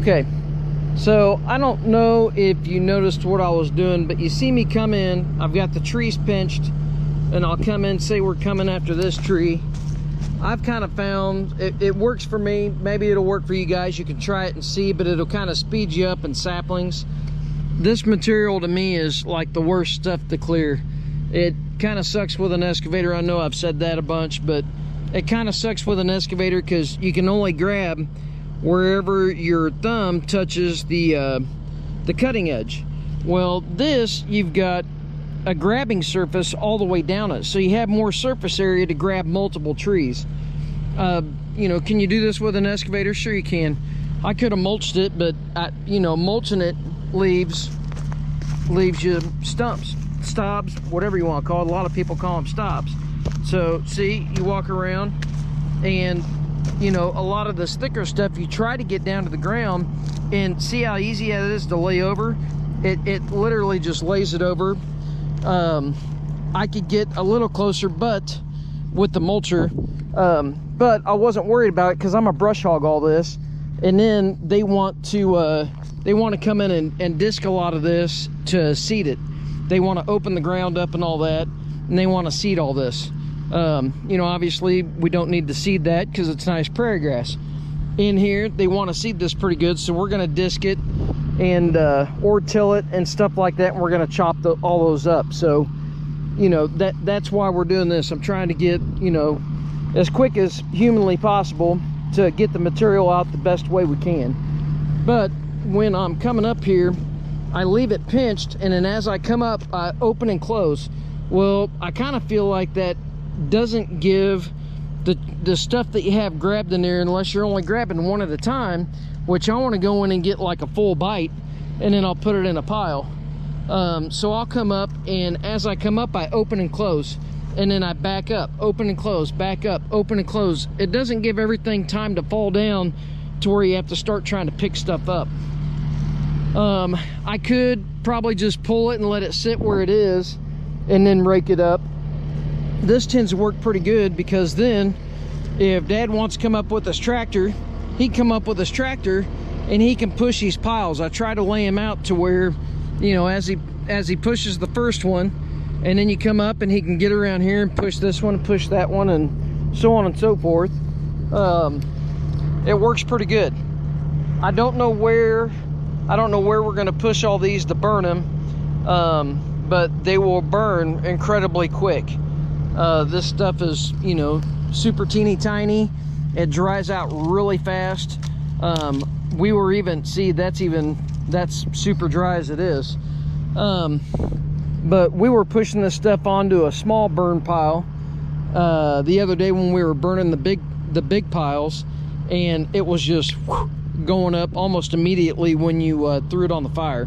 Okay, so I don't know if you noticed what I was doing, but you see me come in, I've got the trees pinched, and I'll come in, say we're coming after this tree. I've kind of found it works for me. Maybe it'll work for you guys. You can try it and see, but it'll kind of speed you up in saplings. This material to me is like the worst stuff to clear. It kind of sucks with an excavator. I know I've said that a bunch, but it kind of sucks with an excavator because you can only grab wherever your thumb touches the cutting edge. Well, this, you've got a grabbing surface all the way down it, so you have more surface area to grab multiple trees. You know, can you do this with an excavator? Sure you can. I could have mulched it, but you know, mulching it leaves you stumps, stobs, whatever you want to call it. A lot of people call them stobs. So see, you walk around and you know, a lot of this thicker stuff, you try to get down to the ground and see how easy it is to lay over. It literally just lays it over. I could get a little closer, but with the mulcher, but I wasn't worried about it because I'm a brush hog all this. And then they want to come in and disc a lot of this to seed it. They want to open the ground up and all that, and they want to seed all this. You know, obviously we don't need to seed that because it's nice prairie grass. In here, they want to seed this pretty good, so we're going to disc it and or till it and stuff like that, and we're going to chop all those up. So, you know, that's why we're doing this. I'm trying to get, you know, as quick as humanly possible to get the material out the best way we can. But when I'm coming up here, I leave it pinched, and then as I come up, I open and close. Well, I kind of feel like that doesn't give the stuff that you have grabbed in there, unless you're only grabbing one at a time, which I want to go in and get like a full bite, and then I'll put it in a pile. So I'll come up, and as I come up, I open and close, and then I back up, open and close, back up, open and close. It doesn't give everything time to fall down to where you have to start trying to pick stuff up. I could probably just pull it and let it sit where it is and then rake it up. This tends to work pretty good because then if Dad wants to come up with his tractor, he can come up with his tractor and he can push these piles. I try to lay him out to where, you know, as he pushes the first one, and then you come up and he can get around here and push this one and push that one and so on and so forth. It works pretty good. I don't know where we're going to push all these to burn them, but they will burn incredibly quick. This stuff is, you know, super teeny tiny. It dries out really fast. We were even, see, that's super dry as it is. But we were pushing this stuff onto a small burn pile the other day when we were burning the big piles, and it was just going up almost immediately when you threw it on the fire.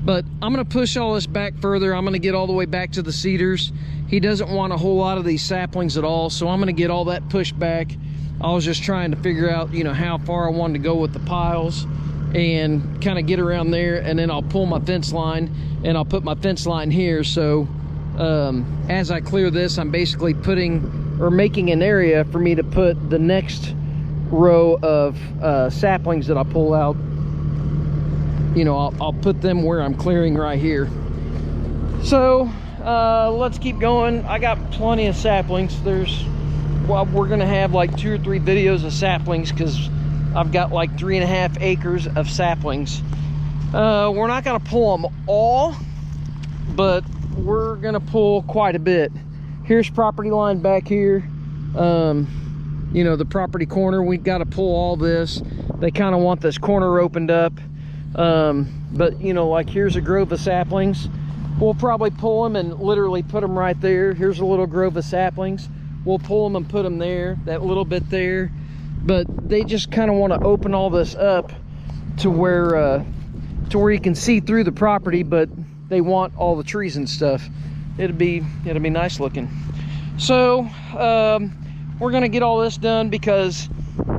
But I'm going to push all this back further. I'm going to get all the way back to the cedars. He doesn't want a whole lot of these saplings at all, so I'm going to get all that pushed back. I was just trying to figure out, you know, how far I wanted to go with the piles and kind of get around there, and then I'll pull my fence line and I'll put my fence line here. So as I clear this, I'm basically making an area for me to put the next row of saplings that I pull out. You know, I'll put them where I'm clearing right here. So let's keep going. I got plenty of saplings. We're gonna have like 2 or 3 videos of saplings because I've got like 3.5 acres of saplings. We're not gonna pull them all, but we're gonna pull quite a bit. Here's property line back here. You know, the property corner, we've got to pull all this. They kind of want this corner opened up. But you know, like here's a grove of saplings. We'll probably pull them and literally put them right there. Here's a little grove of saplings. We'll pull them and put them there, that little bit there. But they just kind of want to open all this up to where you can see through the property, but they want all the trees and stuff. It'll be nice looking. So we're gonna get all this done because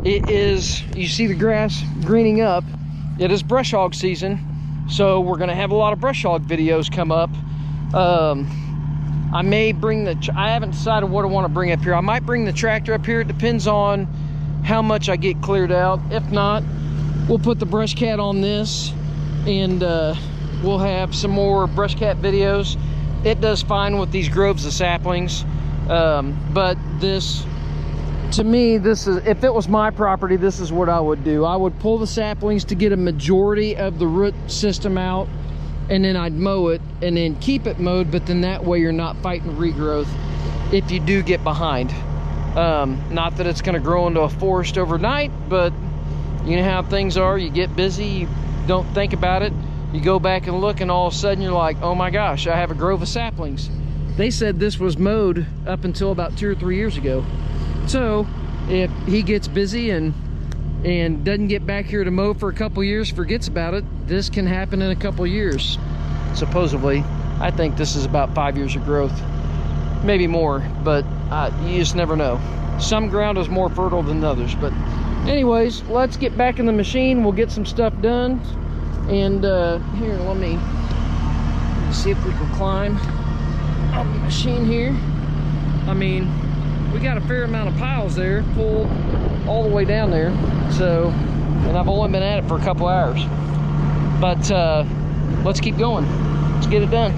it is, you see the grass greening up. It is brush hog season, so we're gonna have a lot of brush hog videos come up. I may bring I haven't decided what I want to bring up here. I might bring the tractor up here. It depends on how much I get cleared out. If not, we'll put the brush cat on this, and we'll have some more brush cat videos. It does fine with these groves of saplings, but this, to me, this is, if it was my property, this is what I would do. I would pull the saplings to get a majority of the root system out, and then I'd mow it and then keep it mowed, but then that way you're not fighting regrowth if you do get behind. Not that it's going to grow into a forest overnight, but you know how things are. You get busy, you don't think about it, you go back and look, and all of a sudden you're like, oh my gosh, I have a grove of saplings. They said this was mowed up until about 2 or 3 years ago. So if he gets busy and doesn't get back here to mow for a couple years, forgets about it, this can happen in a couple years. Supposedly, I think this is about 5 years of growth, maybe more, but you just never know. Some ground is more fertile than others. But anyways, let's get back in the machine. We'll get some stuff done. And here, let me see if we can climb on the machine here. I mean, we got a fair amount of piles there, pulled all the way down there. So, and I've only been at it for a couple hours. But let's keep going. Let's get it done.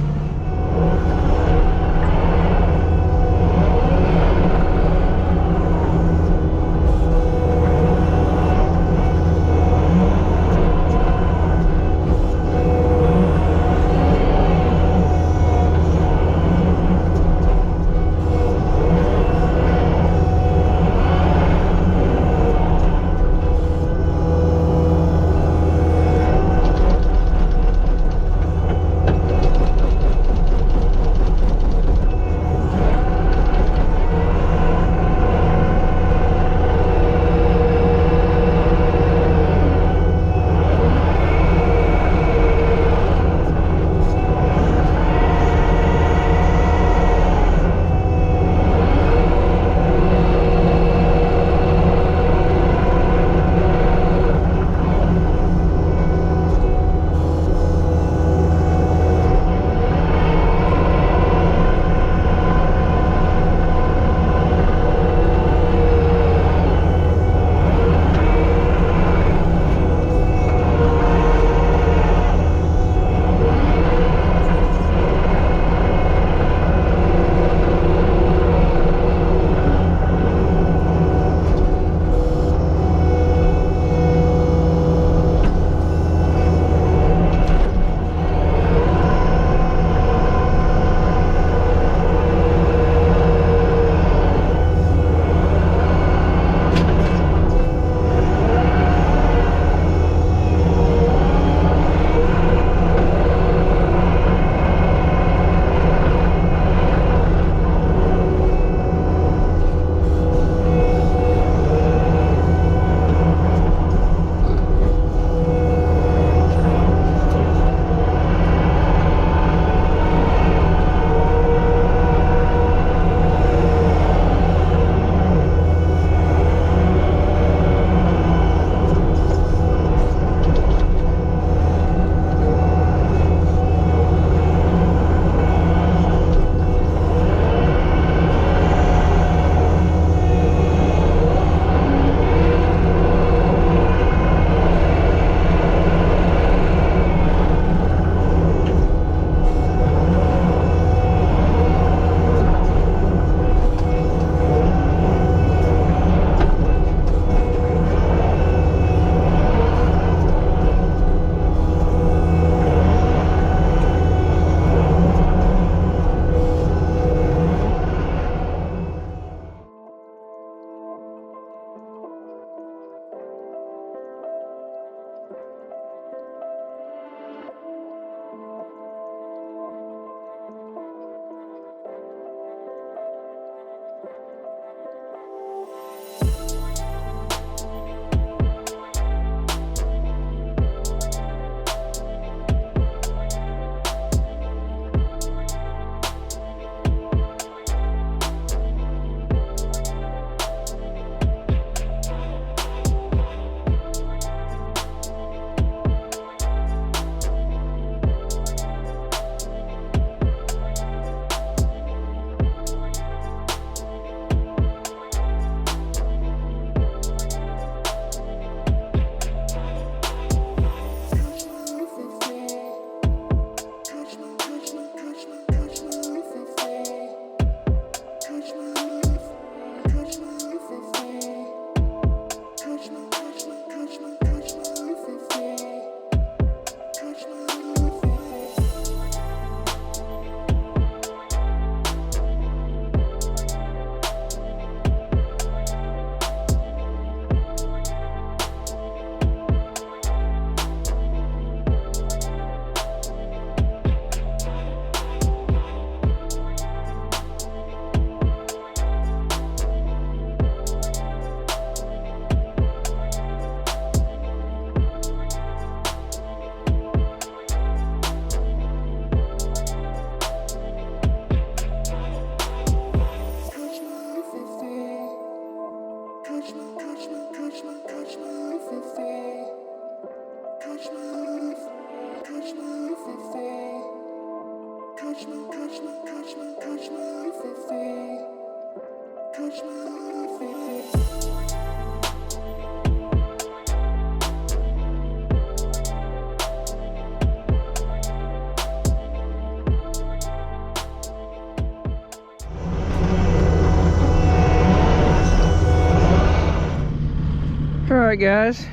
Alright guys,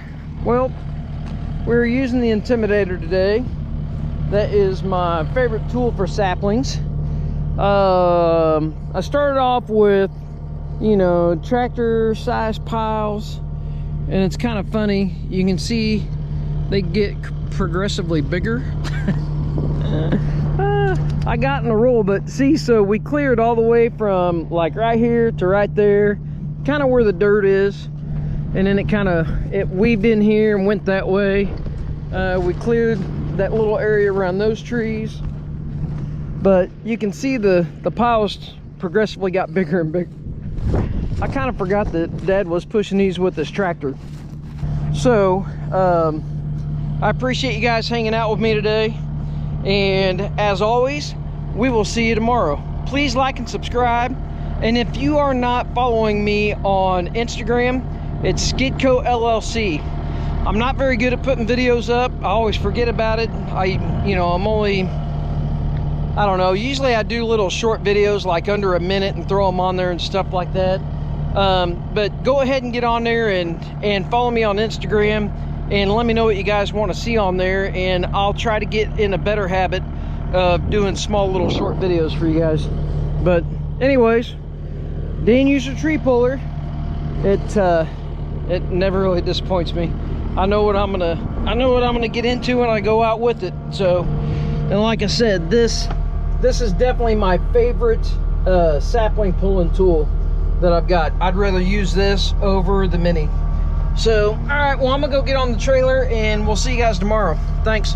well, we're using the Intimidator today. That is my favorite tool for saplings. I started off with, you know, tractor size piles, and it's kind of funny. You can see they get progressively bigger. I got in a roll, but see, so we cleared all the way from like right here to right there, kind of where the dirt is. And then it weaved in here and went that way. We cleared that little area around those trees, but you can see the piles progressively got bigger and bigger. I kind of forgot that Dad was pushing these with his tractor. So I appreciate you guys hanging out with me today, and as always, we will see you tomorrow. Please like and subscribe, and if you are not following me on Instagram, it's Skidco LLC. I'm not very good at putting videos up. I always forget about it. I'm only, I don't know, usually I do little short videos like under a minute and throw them on there and stuff like that. But go ahead and get on there and follow me on Instagram and let me know what you guys want to see on there, and I'll try to get in a better habit of doing small little short videos for you guys. But anyways, Danuser tree puller, it never really disappoints me. I know what I'm gonna get into when I go out with it. So, and like I said, this is definitely my favorite sapling pulling tool that I've got. I'd rather use this over the Mini. So, all right, well, I'm gonna go get on the trailer and we'll see you guys tomorrow. Thanks.